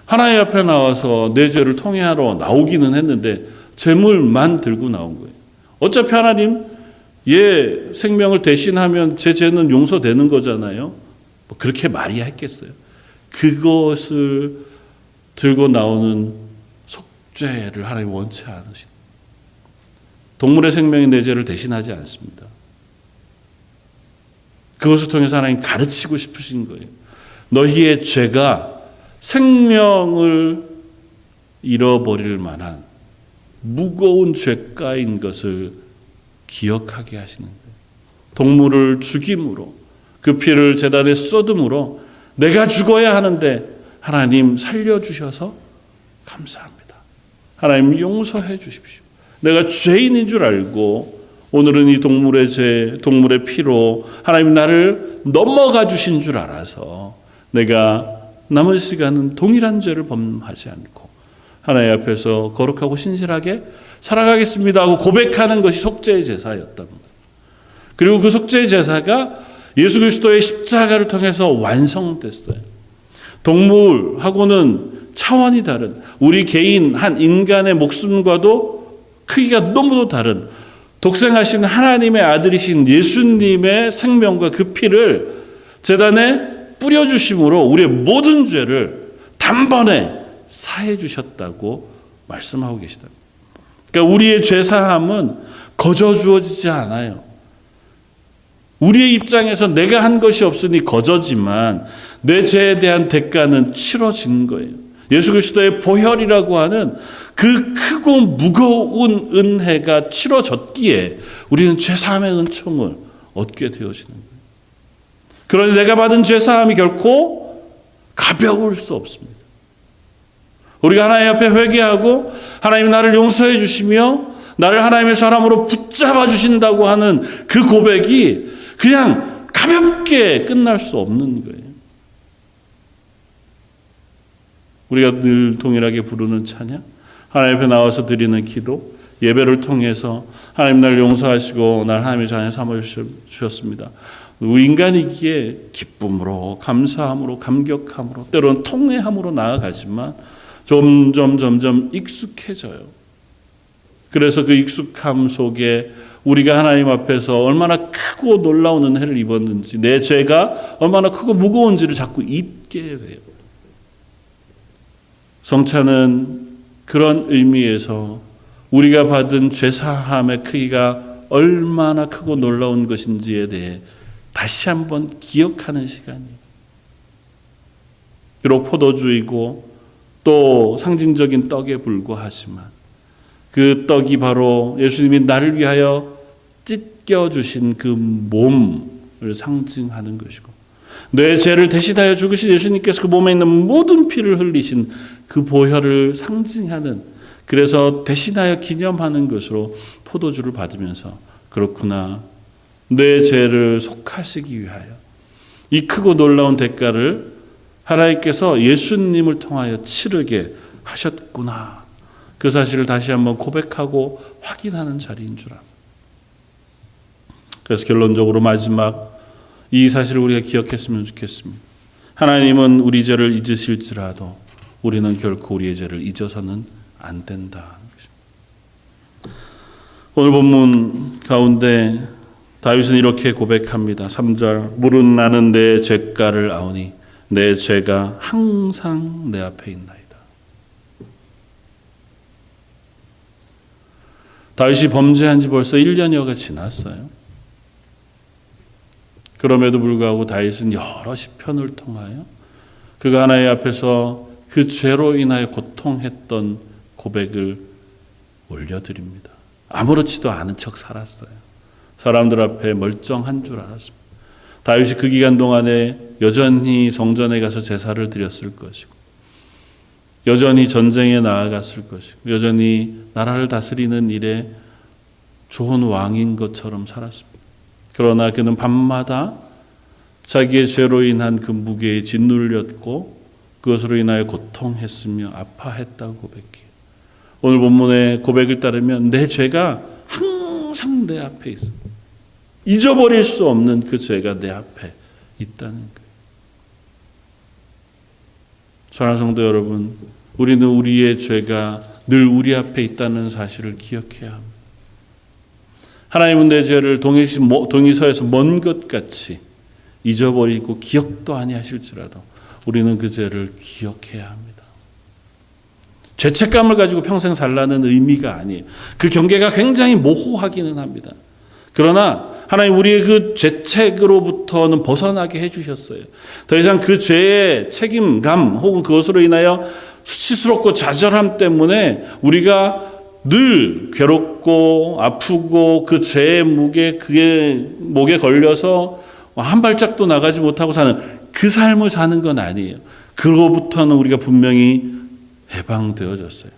Speaker 1: 하나님 앞에 나와서 내 죄를 통회하러 나오기는 했는데 제물만 들고 나온 거예요. 어차피 하나님 얘 생명을 대신하면 제 죄는 용서되는 거잖아요. 뭐 그렇게 말이야 했겠어요. 그것을 들고 나오는 속죄를 하나님 원치 않으신. 동물의 생명이 내 죄를 대신하지 않습니다. 그것을 통해서 하나님 가르치고 싶으신 거예요. 너희의 죄가 생명을 잃어버릴 만한 무거운 죄가인 것을 기억하게 하시는 거예요. 동물을 죽임으로 그 피를 제단에 쏟음으로 내가 죽어야 하는데 하나님 살려주셔서 감사합니다. 하나님 용서해 주십시오. 내가 죄인인 줄 알고 오늘은 이 동물의 죄, 동물의 피로 하나님 나를 넘어가 주신 줄 알아서 내가 남은 시간은 동일한 죄를 범하지 않고 하나님 앞에서 거룩하고 신실하게 살아가겠습니다 하고 고백하는 것이 속죄의 제사였답니다. 그리고 그 속죄의 제사가 예수 그리스도의 십자가를 통해서 완성됐어요. 동물하고는 차원이 다른 우리 개인 한 인간의 목숨과도 크기가 너무도 다른 독생하신 하나님의 아들이신 예수님의 생명과 그 피를 제단에 뿌려주심으로 우리의 모든 죄를 단번에 사해 주셨다고 말씀하고 계시다. 그러니까 우리의 죄사함은 거저 주어지지 않아요. 우리의 입장에서 내가 한 것이 없으니 거저지만 내 죄에 대한 대가는 치러진 거예요. 예수 그리스도의 보혈이라고 하는 그 크고 무거운 은혜가 치러졌기에 우리는 죄사함의 은총을 얻게 되어지는 거예요. 그러니 내가 받은 죄사함이 결코 가벼울 수 없습니다. 우리가 하나님 앞에 회개하고 하나님 나를 용서해 주시며 나를 하나님의 사람으로 붙잡아 주신다고 하는 그 고백이 그냥 가볍게 끝날 수 없는 거예요. 우리가 늘 동일하게 부르는 찬양, 하나님 앞에 나와서 드리는 기도, 예배를 통해서 하나님 나를 용서하시고 나를 하나님의 자녀 삼아주셨습니다. 인간이기에 기쁨으로, 감사함으로, 감격함으로, 때로는 통회함으로 나아가지만 점점 익숙해져요. 그래서 그 익숙함 속에 우리가 하나님 앞에서 얼마나 크고 놀라운 은혜를 입었는지, 내 죄가 얼마나 크고 무거운지를 자꾸 잊게 돼요. 성찬은 그런 의미에서 우리가 받은 죄사함의 크기가 얼마나 크고 놀라운 것인지에 대해 다시 한번 기억하는 시간이에요. 비록 포도주이고 또 상징적인 떡에 불과하지만 그 떡이 바로 예수님이 나를 위하여 찢겨주신 그 몸을 상징하는 것이고 내 죄를 대신하여 죽으신 예수님께서 그 몸에 있는 모든 피를 흘리신 그 보혈을 상징하는, 그래서 대신하여 기념하는 것으로 포도주를 받으면서 그렇구나, 내 죄를 속하시기 위하여 이 크고 놀라운 대가를 하나님께서 예수님을 통하여 치르게 하셨구나, 그 사실을 다시 한번 고백하고 확인하는 자리인 줄 압니다. 그래서 결론적으로 마지막 이 사실을 우리가 기억했으면 좋겠습니다. 하나님은 우리 죄를 잊으실지라도 우리는 결코 우리의 죄를 잊어서는 안 된다. 오늘 본문 가운데 다윗은 이렇게 고백합니다. 3절, 무릇 나는 내 죄가를 아오니 내 죄가 항상 내 앞에 있나이다. 다윗이 범죄한 지 벌써 1년여가 지났어요. 그럼에도 불구하고 다윗은 여러 시편을 통하여 그가 하나님 앞에서 그 죄로 인하여 고통했던 고백을 올려드립니다. 아무렇지도 않은 척 살았어요. 사람들 앞에 멀쩡한 줄 알았습니다. 다윗이 그 기간 동안에 여전히 성전에 가서 제사를 드렸을 것이고, 여전히 전쟁에 나아갔을 것이고, 여전히 나라를 다스리는 일에 좋은 왕인 것처럼 살았습니다. 그러나 그는 밤마다 자기의 죄로 인한 그 무게에 짓눌렸고 그것으로 인하여 고통했으며 아파했다고 고백해요. 오늘 본문의 고백을 따르면 내 죄가 항상 내 앞에 있습니다. 잊어버릴 수 없는 그 죄가 내 앞에 있다는 거예요. 사랑하는 성도 여러분, 우리는 우리의 죄가 늘 우리 앞에 있다는 사실을 기억해야 합니다. 하나님은 내 죄를 동의서에서 먼 것 같이 잊어버리고 기억도 아니하실지라도 우리는 그 죄를 기억해야 합니다. 죄책감을 가지고 평생 살라는 의미가 아니에요. 그 경계가 굉장히 모호하기는 합니다. 그러나 하나님 우리의 그 죄책으로부터는 벗어나게 해주셨어요. 더 이상 그 죄의 책임감 혹은 그것으로 인하여 수치스럽고 좌절함 때문에 우리가 늘 괴롭고 아프고 그 죄의 무게, 그게 목에 걸려서 한 발짝도 나가지 못하고 사는 그 삶을 사는 건 아니에요. 그로부터는 우리가 분명히 해방되어졌어요.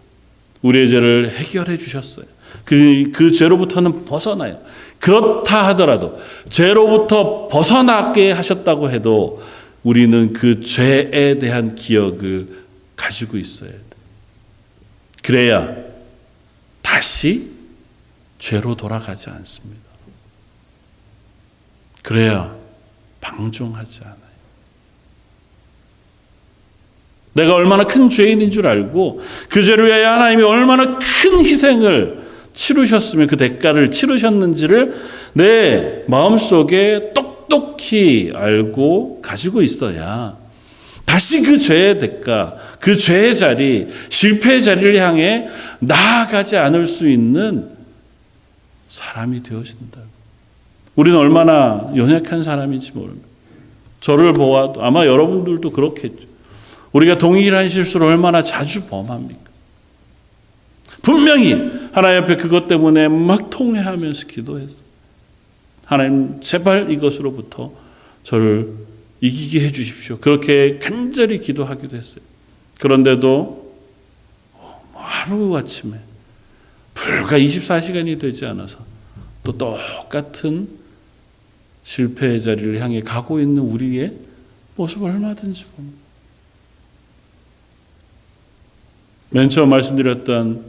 Speaker 1: 우리의 죄를 해결해 주셨어요. 그 죄로부터는 벗어나요. 그렇다 하더라도 죄로부터 벗어나게 하셨다고 해도 우리는 그 죄에 대한 기억을 가지고 있어야 돼요. 그래야 다시 죄로 돌아가지 않습니다. 그래야 방종하지 않아요. 내가 얼마나 큰 죄인인 줄 알고 그 죄를 위하여 하나님이 얼마나 큰 희생을 치르셨으며 그 대가를 치르셨는지를 내 마음속에 똑똑히 알고 가지고 있어야 다시 그 죄의 대가, 그 죄의 자리, 실패의 자리를 향해 나아가지 않을 수 있는 사람이 되어진다. 우리는 얼마나 연약한 사람인지 모릅니다. 저를 보아도 아마 여러분들도 그렇겠죠. 우리가 동일한 실수를 얼마나 자주 범합니까? 분명히 하나님 앞에 그것 때문에 막 통회하면서 기도했어요. 하나님 제발 이것으로부터 저를 이기게 해 주십시오. 그렇게 간절히 기도하기도 했어요. 그런데도 하루아침에 불과 24시간이 되지 않아서 또 똑같은 실패의 자리를 향해 가고 있는 우리의 모습을 얼마든지 봅니다. 맨 처음 말씀드렸던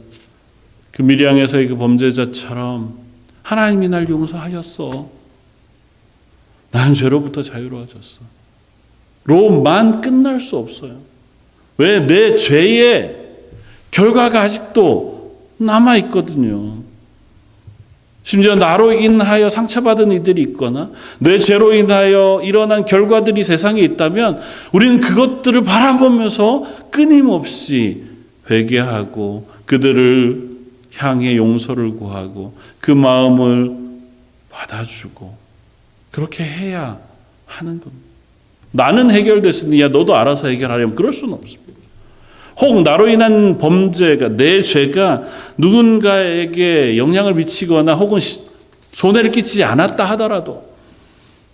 Speaker 1: 그 미리앙에서의 그 범죄자처럼 하나님이 날 용서하셨어. 나는 죄로부터 자유로워졌어. 로만 끝날 수 없어요. 왜? 내 죄의 결과가 아직도 남아있거든요. 심지어 나로 인하여 상처받은 이들이 있거나 내 죄로 인하여 일어난 결과들이 세상에 있다면 우리는 그것들을 바라보면서 끊임없이 회개하고 그들을 향해 용서를 구하고 그 마음을 받아주고 그렇게 해야 하는 겁니다. 나는 해결됐으니 야 너도 알아서 해결하려면 그럴 수는 없습니다. 혹 나로 인한 범죄가 내 죄가 누군가에게 영향을 미치거나 혹은 손해를 끼치지 않았다 하더라도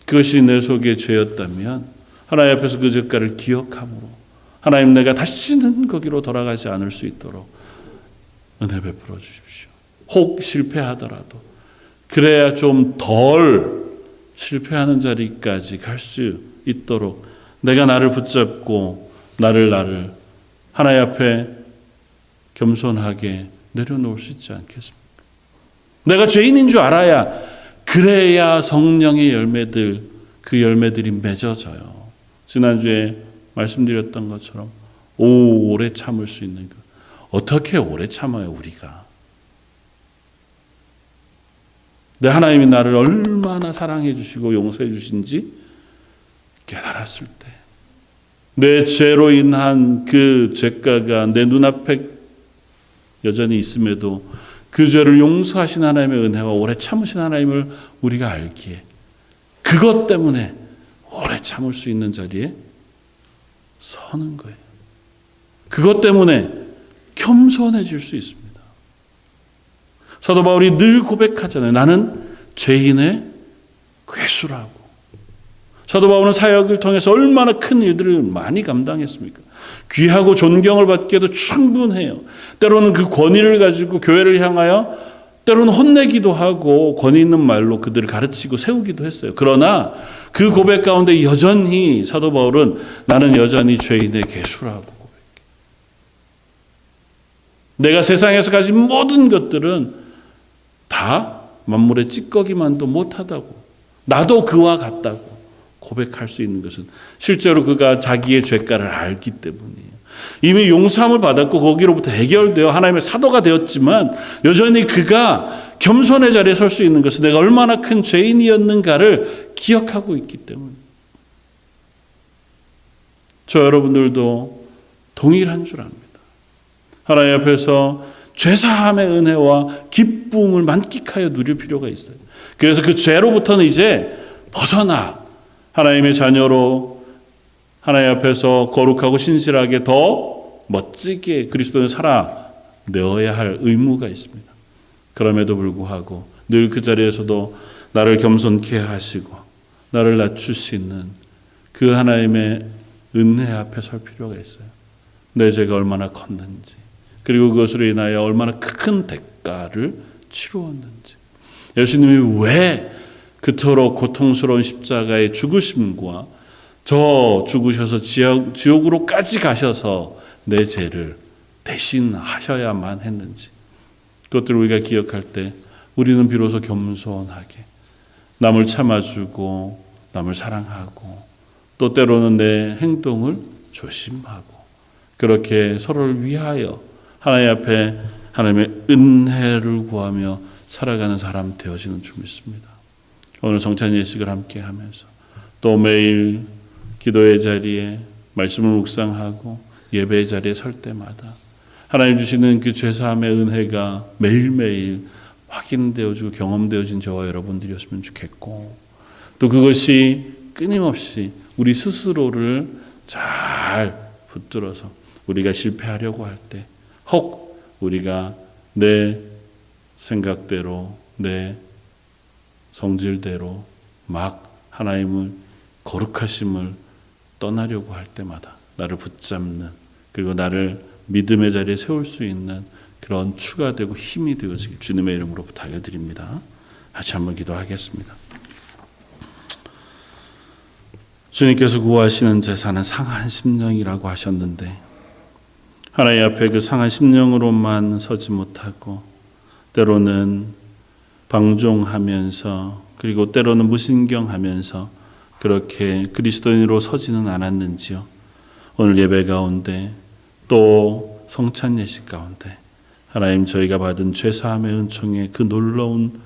Speaker 1: 그것이 내 속의 죄였다면 하나님 앞에서 그 죄가를 기억함으로 하나님, 내가 다시는 거기로 돌아가지 않을 수 있도록 은혜 베풀어 주십시오. 혹 실패하더라도 그래야 좀 덜 실패하는 자리까지 갈 수 있도록 내가 나를 붙잡고 나를 하나님 앞에 겸손하게 내려놓을 수 있지 않겠습니까? 내가 죄인인 줄 알아야, 그래야 성령의 열매들, 그 열매들이 맺어져요. 지난주에 말씀드렸던 것처럼 오래 참을 수 있는 것. 어떻게 오래 참아요, 우리가? 내 하나님이 나를 얼마나 사랑해 주시고 용서해 주신지 깨달았을 때, 내 죄로 인한 그 죄가가 내 눈앞에 여전히 있음에도 그 죄를 용서하신 하나님의 은혜와 오래 참으신 하나님을 우리가 알기에, 그것 때문에 오래 참을 수 있는 자리에 서는 거예요. 그것 때문에 겸손해질 수 있습니다. 사도 바울이 늘 고백하잖아요. 나는 죄인의 괴수라고. 사도 바울은 사역을 통해서 얼마나 큰 일들을 많이 감당했습니까? 귀하고 존경을 받기에도 충분해요. 때로는 그 권위를 가지고 교회를 향하여 때로는 혼내기도 하고 권위 있는 말로 그들을 가르치고 세우기도 했어요. 그러나 그 고백 가운데 여전히 사도 바울은 나는 여전히 죄인의 괴수라고 고백해요. 내가 세상에서 가진 모든 것들은 다 만물의 찌꺼기만도 못하다고, 나도 그와 같다고 고백할 수 있는 것은 실제로 그가 자기의 죄가를 알기 때문이에요. 이미 용서함을 받았고 거기로부터 해결되어 하나님의 사도가 되었지만 여전히 그가 겸손의 자리에 설 수 있는 것은 내가 얼마나 큰 죄인이었는가를 기억하고 있기 때문이에요. 저 여러분들도 동일한 줄 압니다. 하나님 앞에서 죄사함의 은혜와 기쁨을 만끽하여 누릴 필요가 있어요. 그래서 그 죄로부터는 이제 벗어나 하나님의 자녀로 하나님 앞에서 거룩하고 신실하게 더 멋지게 그리스도는 살아내어야 할 의무가 있습니다. 그럼에도 불구하고 늘 그 자리에서도 나를 겸손케 하시고 나를 낮추시는 그 하나님의 은혜 앞에 설 필요가 있어요. 내 죄가 얼마나 컸는지, 그리고 그것으로 인하여 얼마나 큰 대가를 치루었는지, 예수님이 왜 그토록 고통스러운 십자가의 죽으심과 저 죽으셔서 지옥으로까지 가셔서 내 죄를 대신하셔야만 했는지, 그것들을 우리가 기억할 때 우리는 비로소 겸손하게 남을 참아주고 남을 사랑하고 또 때로는 내 행동을 조심하고 그렇게 서로를 위하여 하나님 앞에 하나님의 은혜를 구하며 살아가는 사람 되어지는 줄 믿습니다. 오늘 성찬 예식을 함께 하면서 또 매일 기도의 자리에 말씀을 묵상하고 예배의 자리에 설 때마다 하나님 주시는 그 죄사함의 은혜가 매일매일 확인되어지고 경험되어진 저와 여러분들이었으면 좋겠고, 또 그것이 끊임없이 우리 스스로를 잘 붙들어서 우리가 실패하려고 할 때 혹 우리가 내 생각대로 내 성질대로 막 하나님을 거룩하심을 떠나려고 할 때마다 나를 붙잡는, 그리고 나를 믿음의 자리에 세울 수 있는 그런 추가 되고 힘이 되어지길 주님의 이름으로 부탁드립니다. 같이 한번 기도하겠습니다. 주님께서 구하시는 제사는 상한 심령이라고 하셨는데 하나님 앞에 그 상한 심령으로만 서지 못하고 때로는 방종하면서 그리고 때로는 무신경하면서 그렇게 그리스도인으로 서지는 않았는지요. 오늘 예배 가운데 또 성찬 예식 가운데 하나님 저희가 받은 죄사함의 은총의 그 놀라운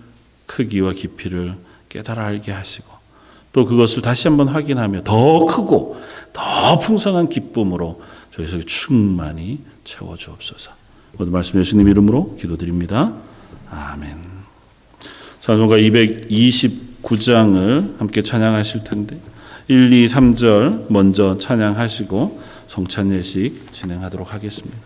Speaker 1: 크기와 깊이를 깨달아 알게 하시고 또 그것을 다시 한번 확인하며 더 크고 더 풍성한 기쁨으로 저희 속에 충만히 채워주옵소서. 모든 말씀 예수님 이름으로 기도드립니다. 아멘. 찬송가 229장을 함께 찬양하실 텐데 1, 2, 3절 먼저 찬양하시고 성찬 예식 진행하도록 하겠습니다.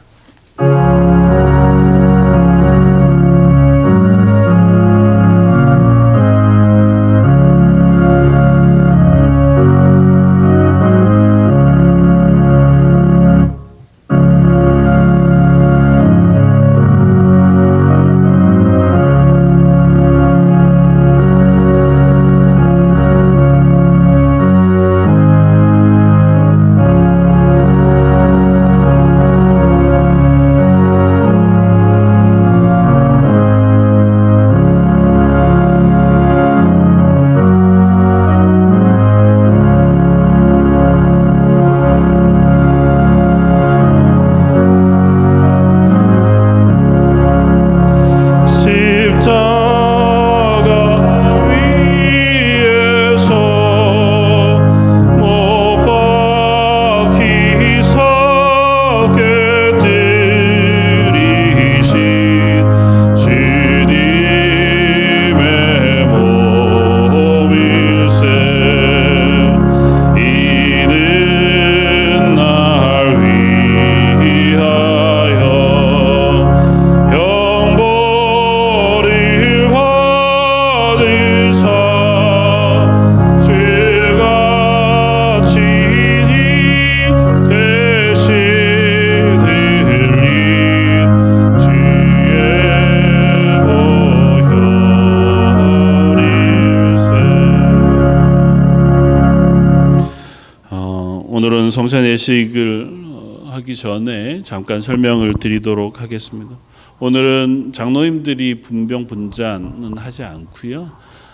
Speaker 1: 오늘 성찬 예식을 하기 전에 잠깐 설명을 드리도록 하겠습니다. 오늘은 장로님들이 분병 분잔은 하지 않고요.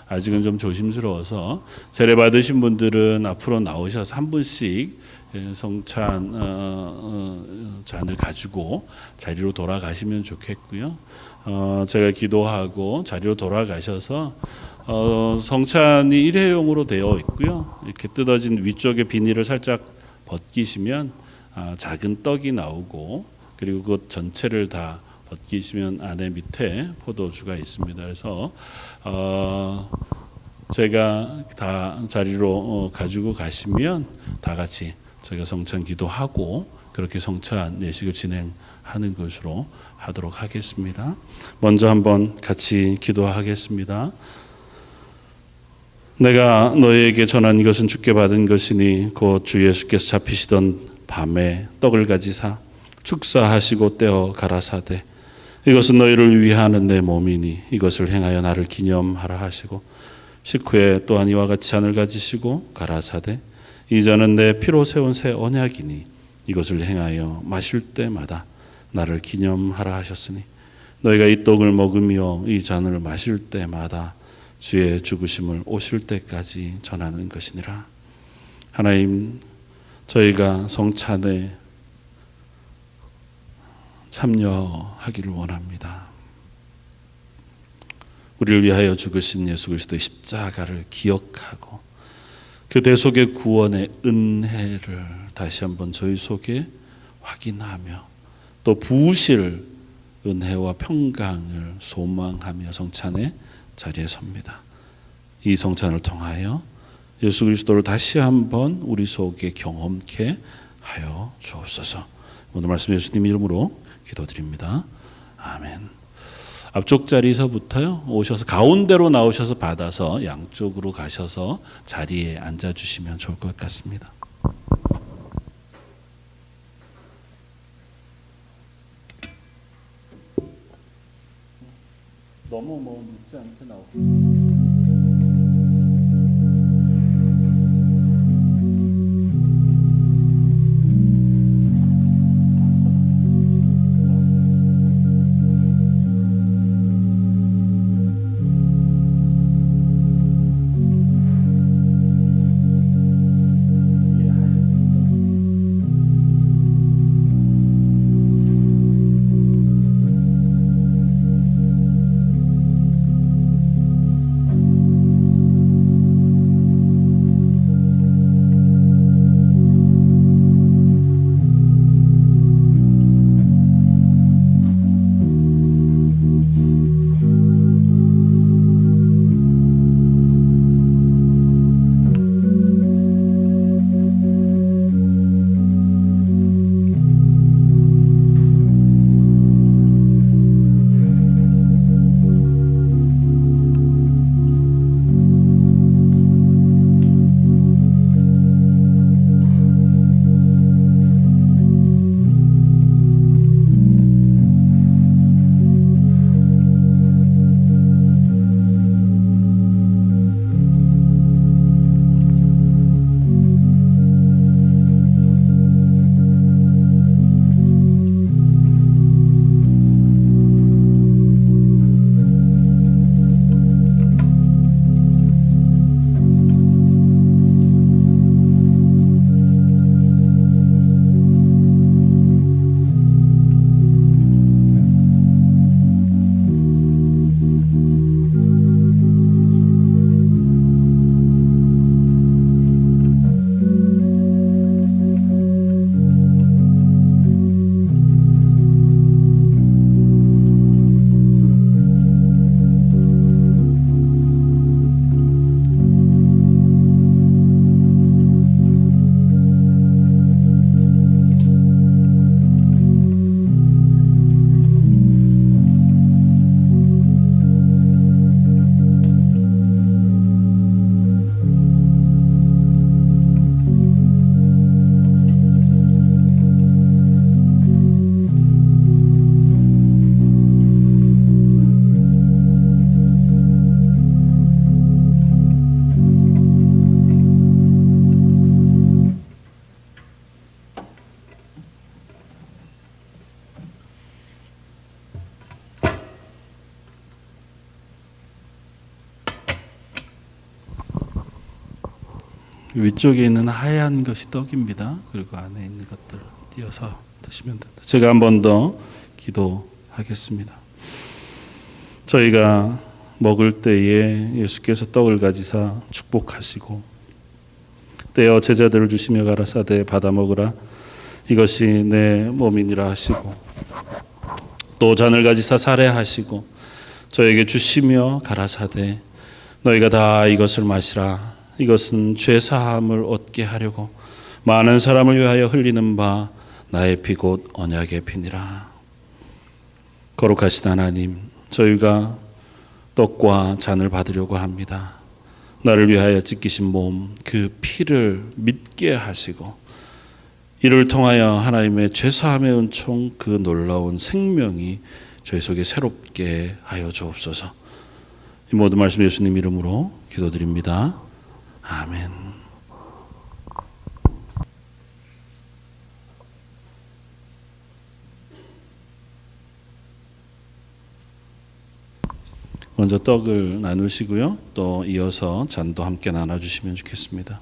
Speaker 1: 아직은 좀 조심스러워서 세례 받으신 분들은 앞으로 나오셔서 한 분씩 성찬 잔을 가지고 자리로 돌아가시면 좋겠고요. 제가 기도하고 자리로 돌아가셔서 성찬이 일회용으로 되어 있고요. 이렇게 뜯어진 위쪽에 비닐을 살짝 벗기시면 작은 떡이 나오고, 그리고 그 전체를 다 벗기시면 안에 밑에 포도주가 있습니다. 그래서 제가 다 자리로 가지고 가시면 다 같이 저희가 성찬 기도하고 그렇게 성찬 예식을 진행하는 것으로 하도록 하겠습니다. 먼저 한번 같이 기도하겠습니다. 내가 너희에게 전한 것은 주께 받은 것이니 곧 주 예수께서 잡히시던 밤에 떡을 가지사 축사하시고 떼어 가라사대 이것은 너희를 위하는 내 몸이니 이것을 행하여 나를 기념하라 하시고 식후에 또한 이와 같이 잔을 가지시고 가라사대 이 잔은 내 피로 세운 새 언약이니 이것을 행하여 마실 때마다 나를 기념하라 하셨으니 너희가 이 떡을 먹으며 이 잔을 마실 때마다 주의 죽으심을 오실 때까지 전하는 것이니라. 하나님, 저희가 성찬에 참여하기를 원합니다. 우리를 위하여 죽으신 예수 그리스도의 십자가를 기억하고 그 대속의 구원의 은혜를 다시 한번 저희 속에 확인하며 또 부으실 은혜와 평강을 소망하며 성찬의 자리에 섭니다. 이 성찬을 통하여 예수 그리스도를 다시 한번 우리 속에 경험케 하여 주옵소서. 오늘 말씀 예수님 이름으로 기도드립니다. 아멘. 앞쪽 자리에서부터요 오셔서 가운데로 나오셔서 받아서 양쪽으로 가셔서 자리에 앉아 주시면 좋을 것 같습니다. 너무 늦지 않게 나오세요. 위쪽에 있는 하얀 것이 떡입니다. 그리고 안에 있는 것들 띄어서 드시면 됩니다. 제가 한 번 더 기도하겠습니다. 저희가 먹을 때에 예수께서 떡을 가지사 축복하시고 떼어 제자들을 주시며 가라사대 받아 먹으라 이것이 내 몸이니라 하시고 또 잔을 가지사 살해하시고 저에게 주시며 가라사대 너희가 다 이것을 마시라 이것은 죄 사함을 얻게 하려고 많은 사람을 위하여 흘리는 바 나의 피 곧 언약의 피니라. 거룩하신 하나님, 저희가 떡과 잔을 받으려고 합니다. 나를 위하여 찢기신 몸, 그 피를 믿게 하시고 이를 통하여 하나님의 죄사함의 은총 그 놀라운 생명이 저희 속에 새롭게 하여 주옵소서. 이 모든 말씀 예수님 이름으로 기도드립니다. 아멘. 먼저 떡을 나누시고요. 또 이어서 잔도 함께 나눠주시면 좋겠습니다.